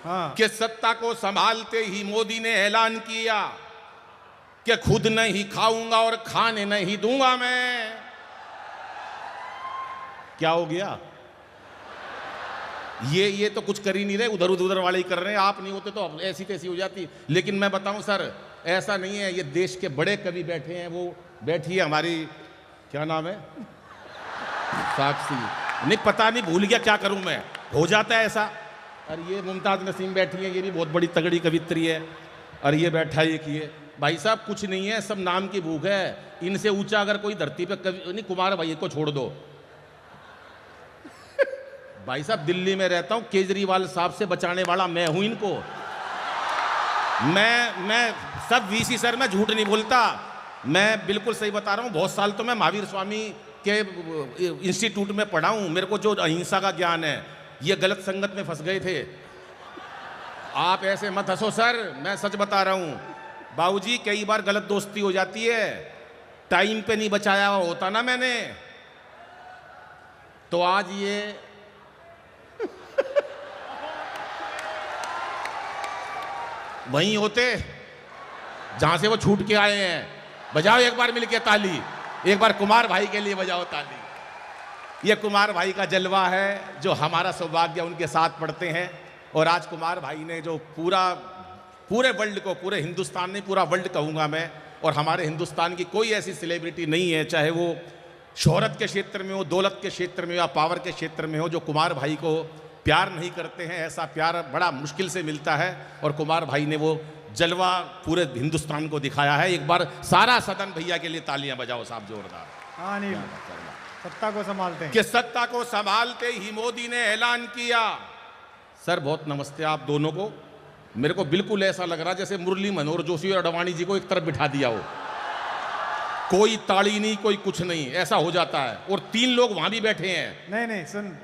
हाँ। कि सत्ता को संभालते ही मोदी ने ऐलान किया कि खुद नहीं खाऊंगा और खाने नहीं दूंगा मैं। क्या हो गया? ये तो कुछ कर ही नहीं रहे, उधर उधर वाले ही कर रहे हैं। आप नहीं होते तो ऐसी तैसी हो जाती। लेकिन मैं बताऊं सर, ऐसा नहीं है। ये देश के बड़े कवि बैठे हैं, वो बैठी है हमारी, क्या नाम है, साक्षी, नहीं पता नहीं, भूल गया, क्या करूं मैं, हो जाता है ऐसा। और ये मुमताज नसीम बैठी है, ये भी बहुत बड़ी तगड़ी कवित्री है। और ये बैठा है, ये भाई साहब कुछ नहीं है, सब नाम की भूख है। इनसे ऊंचा अगर कोई धरती पे कवि नहीं, कुमार भाई को छोड़ दो। भाई साहब दिल्ली में रहता हूं, केजरीवाल साहब से बचाने वाला मैं हूं इनको। मैं सब वीसी सर, मैं झूठ नहीं बोलता, मैं बिल्कुल सही बता रहा हूं। बहुत साल तो मैं महावीर स्वामी के इंस्टीट्यूट में पढ़ा हूं। मेरे को जो अहिंसा का ज्ञान है, ये गलत संगत में फंस गए थे। आप ऐसे मत हंसो सर, मैं सच बता रहा हूं। बाबूजी कई बार गलत दोस्ती हो जाती है, टाइम पे नहीं बचाया होता ना मैंने, तो आज ये वहीं होते जहां से वो छूट के आए हैं। बजाओ एक बार मिलके ताली, एक बार कुमार भाई के लिए बजाओ ताली। ये कुमार भाई का जलवा है, जो हमारा सौभाग्य उनके साथ पढ़ते हैं। और आज कुमार भाई ने जो पूरे वर्ल्ड को, पूरे हिंदुस्तान नहीं, पूरा वर्ल्ड कहूंगा मैं, और हमारे हिंदुस्तान की कोई ऐसी सेलिब्रिटी नहीं है, चाहे वो शोहरत के क्षेत्र में हो, दौलत के क्षेत्र में हो या पावर के क्षेत्र में हो, जो कुमार भाई को प्यार नहीं करते हैं। ऐसा प्यार बड़ा मुश्किल से मिलता है, और कुमार भाई ने वो जलवा पूरे हिंदुस्तान को दिखाया है। एक बार सारा सदन भैया के लिए तालियां बजाओ साहब, जोरदार। हाँ नहीं, सत्ता को संभालते हैं कि सत्ता को संभालते ही मोदी ने ऐलान किया। सर बहुत नमस्ते आप दोनों को। मेरे को बिल्कुल ऐसा लग रहा जैसे मुरली मनोहर जोशी और अडवाणी जी को एक तरफ बिठा दिया हो, कोई ताली नहीं, कोई कुछ नहीं, ऐसा हो जाता है। और 3 लोग वहां भी बैठे हैं। नहीं नहीं सुन,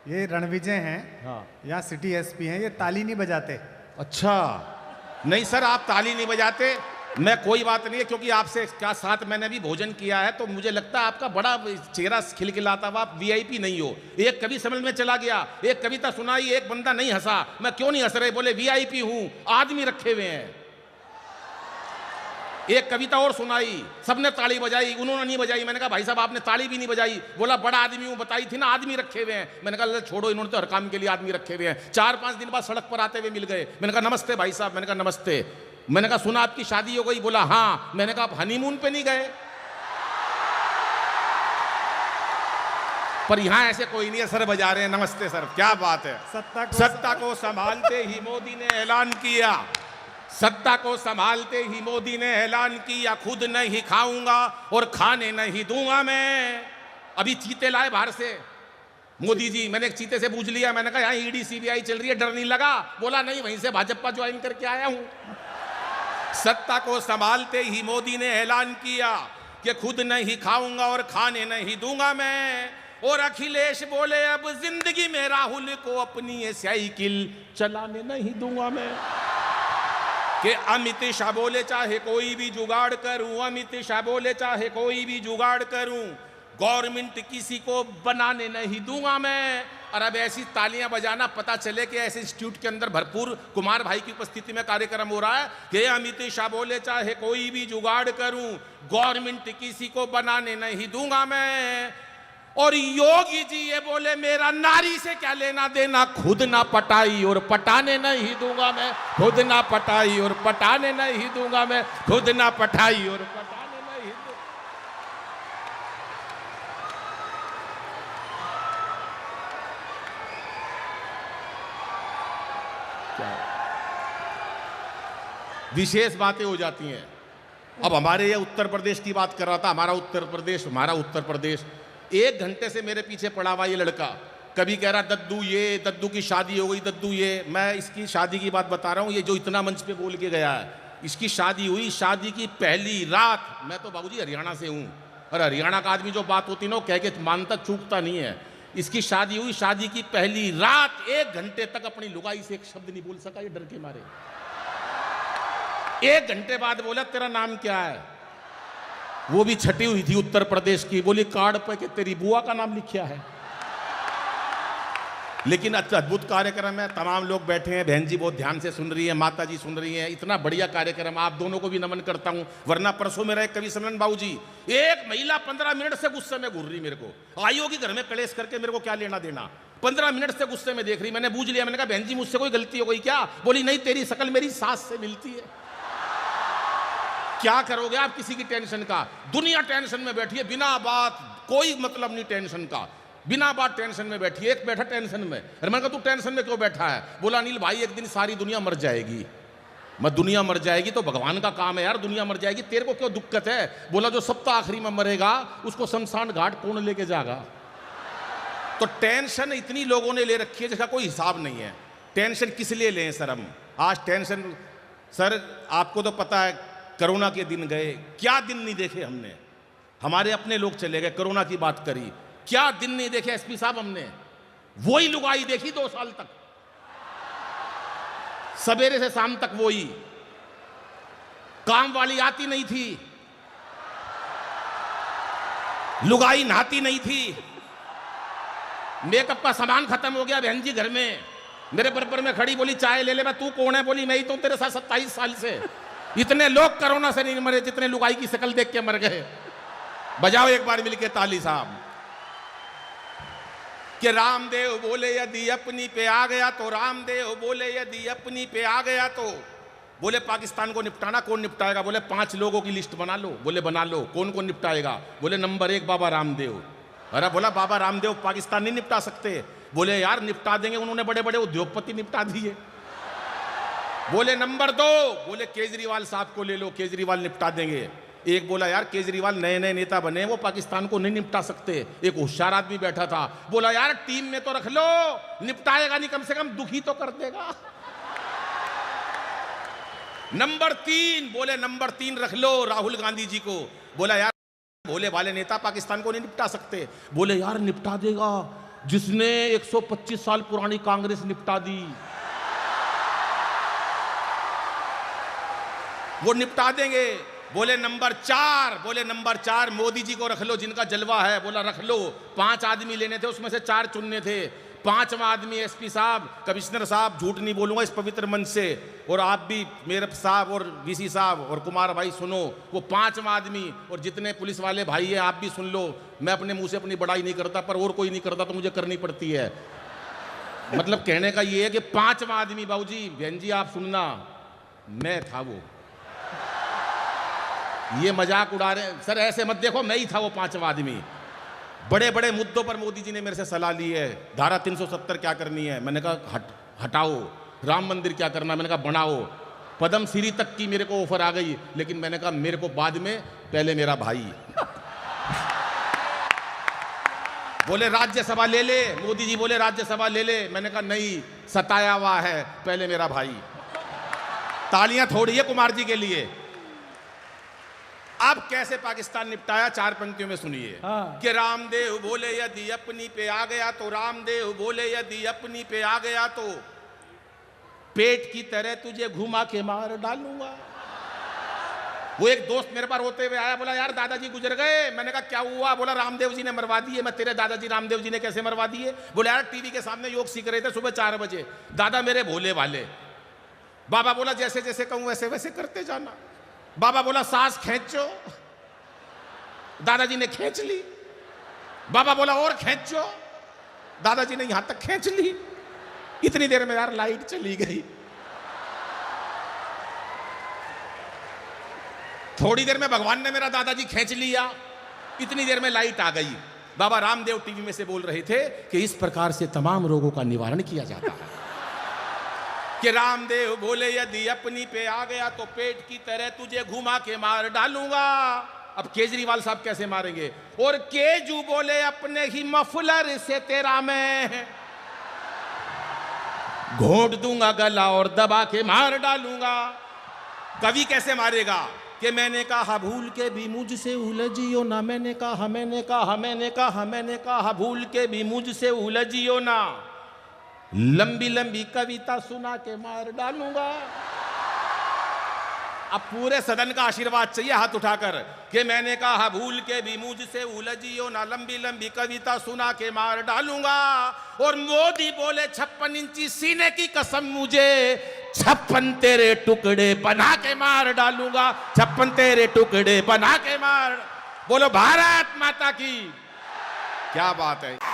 ये रणविजय हैं, हाँ, यहाँ सिटी एसपी हैं, ये ताली नहीं बजाते। अच्छा नहीं सर, आप ताली नहीं बजाते, मैं कोई बात नहीं है, क्योंकि आपसे क्या साथ मैंने भी भोजन किया है, तो मुझे लगता है आपका बड़ा चेहरा खिलखिलाता हुआ, आप वीआईपी नहीं हो। एक कवि समझ में चला गया, एक कविता सुनाई, एक बंदा नहीं हंसा, मैं क्यों नहीं हंस रहे, बोले वीआईपी हूं, आदमी रखे हुए हैं। एक कविता और सुनाई, सबने ताली बजाई, उन्होंने नहीं बजाई। मैंने कहा भाई साहब आपने ताली भी नहीं बजाई, बोला बड़ा आदमी हूं, बताई थी ना, आदमी रखे हुए हैं। मैंने कहा छोड़ो, इन्होंने तो हर काम के लिए आदमी रखे हुए हैं। 4-5 दिन बाद सड़क पर आते हुए मिल गए। मैंने कहा नमस्ते भाई साहब, मैंने कहा नमस्ते। मैंने कहा सुना आपकी शादी हो गई, बोला हाँ। मैंने कहा आप हनीमून पे नहीं गए? पर यहां ऐसे कोई नहीं है, सर बजा रहे हैं, नमस्ते सर, क्या बात है। सत्ता को संभालते ही मोदी ने ऐलान किया, सत्ता को संभालते ही मोदी ने ऐलान किया, खुद नहीं खाऊंगा और खाने नहीं दूंगा मैं। अभी चीते लाए बाहर से मोदी जी, मैंने एक चीते से पूछ लिया, मैंने कहा यहाँ ईडी सीबीआई चल रही है, डर नहीं लगा? बोला नहीं, वहीं से भाजपा ज्वाइन करके आया हूं। सत्ता को संभालते ही मोदी ने ऐलान किया कि खुद नहीं खाऊंगा और खाने नहीं दूंगा मैं। और अखिलेश बोले अब जिंदगी में राहुल को अपनी ये साइकिल चलाने नहीं दूंगा मैं। कि अमित शाह बोले चाहे कोई भी जुगाड़ करूं, अमित शाह बोले चाहे कोई भी जुगाड़ करूं, गवर्नमेंट किसी को बनाने नहीं दूंगा मैं। और अब ऐसी तालियां बजाना, पता चले कि ऐसे इंस्टीट्यूट के अंदर भरपूर कुमार भाई की उपस्थिति में कार्यक्रम हो रहा है कि अमित शाह बोले चाहे कोई भी जुगाड़ करूं, गवर्नमेंट किसी को बनाने नहीं दूंगा मैं। और योगी जी ये बोले मेरा नारी से क्या लेना देना, खुद ना पटाई और पटाने नहीं दूंगा मैं, खुद ना पटाई और पटाने नहीं दूंगा मैं, खुद ना पटाई और पटाने नहीं दूंगा। क्या विशेष बातें हो जाती हैं। अब हमारे ये उत्तर प्रदेश की बात कर रहा था, हमारा उत्तर प्रदेश 1 घंटे से मेरे पीछे पड़ा हुआ ये लड़का, कभी कह रहा दद्दू ये, दद्दू की शादी हो गई, दद्दू ये। मैं इसकी शादी की बात बता रहा हूँ, ये जो इतना मंच पे बोल के गया है, इसकी शादी हुई, शादी की पहली रात, मैं तो बाबूजी हरियाणा से हूँ, और हरियाणा का आदमी जो बात होती ना, कह के मानता चूकता नहीं है। इसकी शादी हुई, शादी की पहली रात 1 घंटे तक अपनी लुगाई से एक शब्द नहीं बोल सका, ये डर के मारे। 1 घंटे बाद बोला तेरा नाम क्या है? वो भी छटी हुई थी उत्तर प्रदेश की, बोली कार्ड पे कि तेरी बुआ का नाम लिखा है। लेकिन अच्छा अद्भुत कार्यक्रम है, तमाम लोग बैठे हैं, बहन जी बहुत ध्यान से सुन रही है, माता जी सुन रही हैं, इतना बढ़िया कार्यक्रम, आप दोनों को भी नमन करता हूं। वरना परसों मेरा एक कवि सम्मेलन बाबू जी, एक महिला 15 मिनट से गुस्से में घूर रही, मेरे को आई होगी घर में कलेश करके, मेरे को क्या लेना देना, 15 मिनट से गुस्से में देख रही। मैंने बूझ लिया, मैंने कहा बहन जी मुझसे कोई गलती हो गई क्या? बोली नहीं, तेरी शकल मेरी सास से मिलती है। क्या करोगे आप किसी की टेंशन का? दुनिया टेंशन में बैठी है बिना बात, कोई मतलब नहीं टेंशन का, बिना बात टेंशन में बैठी है। एक बैठा टेंशन में, अरे मैंने कहा तू टेंशन में क्यों बैठा है? बोला अनिल भाई एक दिन सारी दुनिया मर जाएगी। मैं दुनिया मर जाएगी तो भगवान का काम है यार, दुनिया मर जाएगी, तेरे को क्यों दिक्कत है? बोला जो सब तो आखिरी में मरेगा उसको शमशान घाट कौन लेके जाएगा? तो टेंशन इतनी लोगों ने ले रखी है जिसका कोई हिसाब नहीं है। टेंशन किस लिए लें सर हम? आज टेंशन, सर आपको तो पता है कोरोना के दिन गए, क्या दिन नहीं देखे हमने। हमारे अपने लोग चले गए, कोरोना की बात करी, क्या दिन नहीं देखे एसपी साहब हमने। वही लुगाई देखी 2 साल तक, सवेरे से शाम तक वही, काम वाली आती नहीं थी, लुगाई नहाती नहीं थी, मेकअप का सामान खत्म हो गया। बहन जी घर में मेरे बराबर में खड़ी, बोली चाय ले ले। मैं तू कौन है? बोली मैं ही तो तेरे साथ 27 साल से। इतने लोग कोरोना से नहीं मरे जितने लुगाई की शक्ल देख के मर गए। बजाओ एक बार मिलके ताली साहब। कि रामदेव बोले यदि अपनी पे आ गया तो, रामदेव बोले यदि अपनी पे आ गया तो, बोले पाकिस्तान को निपटाना कौन निपटाएगा? बोले 5 लोगों की लिस्ट बना लो। बोले बना लो, कौन कौन निपटाएगा? बोले नंबर 1 बाबा रामदेव। अरे बोला बाबा रामदेव पाकिस्तान नहीं निपटा सकते। बोले यार निपटा देंगे, उन्होंने बड़े बड़े उद्योगपति निपटा दिए। बोले नंबर 2, बोले केजरीवाल साहब को ले लो, केजरीवाल निपटा देंगे। एक बोला यार केजरीवाल नए नए नेता बने, वो पाकिस्तान को नहीं निपटा सकते। एक होशियार आदमी बैठा था, बोला यार टीम में तो रख लो, निपटाएगा नहीं कम से कम दुखी तो कर देगा। नंबर 3, बोले नंबर 3 रख लो राहुल गांधी जी को। बोला यार भोले भाले नेता पाकिस्तान को नहीं निपटा सकते। बोले यार निपटा देगा, जिसने 125 साल पुरानी कांग्रेस निपटा दी, वो निपटा देंगे। बोले नंबर 4, बोले नंबर 4 मोदी जी को रख लो, जिनका जलवा है। बोला रख लो। 5 आदमी लेने थे, उसमें से 4 चुनने थे। 5वां आदमी एसपी साहब, कमिश्नर साहब, झूठ नहीं बोलूंगा इस पवित्र मंच से, और आप भी मेरे साहब और वीसी साहब और कुमार भाई सुनो, वो 5वां आदमी, और जितने पुलिस वाले भाई हैं आप भी सुन लो। मैं अपने मुंह से अपनी बड़ाई नहीं करता, पर और कोई नहीं करता तो मुझे करनी पड़ती है। मतलब कहने का ये है कि 5वां आदमी, बाबूजी बहन जी आप सुनना, मैं था वो। ये मजाक उड़ा रहे सर, ऐसे मत देखो, मैं ही था वो 5वां आदमी। बड़े बड़े मुद्दों पर मोदी जी ने मेरे से सलाह ली है। धारा 370 क्या करनी है, मैंने कहा हटाओ। राम मंदिर क्या करना, मैंने कहा बनाओ। पद्म श्री तक की मेरे को ऑफर आ गई, लेकिन मैंने कहा मेरे को बाद में, पहले मेरा भाई। बोले राज्यसभा ले ले, मोदी जी बोले राज्यसभा ले ले, मैंने कहा नहीं, सताया हुआ है, पहले मेरा भाई। तालियां थोड़ी है कुमार जी के लिए। अब कैसे पाकिस्तान निपटाया, 4 पंक्तियों में सुनिए। कि रामदेव बोले यदि अपनी पे आ गया तो, रामदेव बोले यदि अपनी पे आ गया तो, पेट की तरह तुझे घुमा के मार डालूंगा। वो एक दोस्त मेरे पास होते हुए आया, बोला यार दादाजी गुजर गए। मैंने कहा क्या हुआ? बोला रामदेव जी ने मरवा दिए। मैं तेरे दादाजी रामदेव जी ने कैसे मरवा दिए? बोला यार टीवी के सामने योग सीख रहे थे सुबह 4 बजे, दादा मेरे भोले वाले। बाबा बोला जैसे जैसे कहूं वैसे वैसे करते जाना। बाबा बोला सांस खींचो, दादाजी ने खींच ली। बाबा बोला और खींचो, दादाजी ने यहां तक खींच ली। इतनी देर में यार लाइट चली गई। थोड़ी देर में भगवान ने मेरा दादाजी खींच लिया, इतनी देर में लाइट आ गई। बाबा रामदेव टीवी में से बोल रहे थे कि इस प्रकार से तमाम रोगों का निवारण किया जाता है। कि रामदेव बोले यदि अपनी पे आ गया तो पेट की तरह तुझे घुमा के मार डालूंगा। अब केजरीवाल साहब कैसे मारेंगे? और केजू बोले अपने ही मफलर से तेरा मैं घोंट दूंगा गला और दबा के मार डालूंगा। कवि कैसे मारेगा? कि मैंने कहा भूल के भी मुझसे उलझियो ना, मैंने कहा मैंने कहा मैंने कहा मैंने कहा भूल के भी मुझसे उलझियो ना, लंबी लंबी कविता सुना के मार डालूंगा। अब पूरे सदन का आशीर्वाद चाहिए हाथ उठाकर कि मैंने कहा भूल के भी मुझसे उलझियो ना, लंबी लंबी कविता सुना के मार डालूंगा। और मोदी बोले 56 इंची सीने की कसम मुझे 56 तेरे टुकड़े बना के मार डालूंगा, 56 तेरे टुकड़े बना के मार। बोलो भारत माता की। क्या बात है।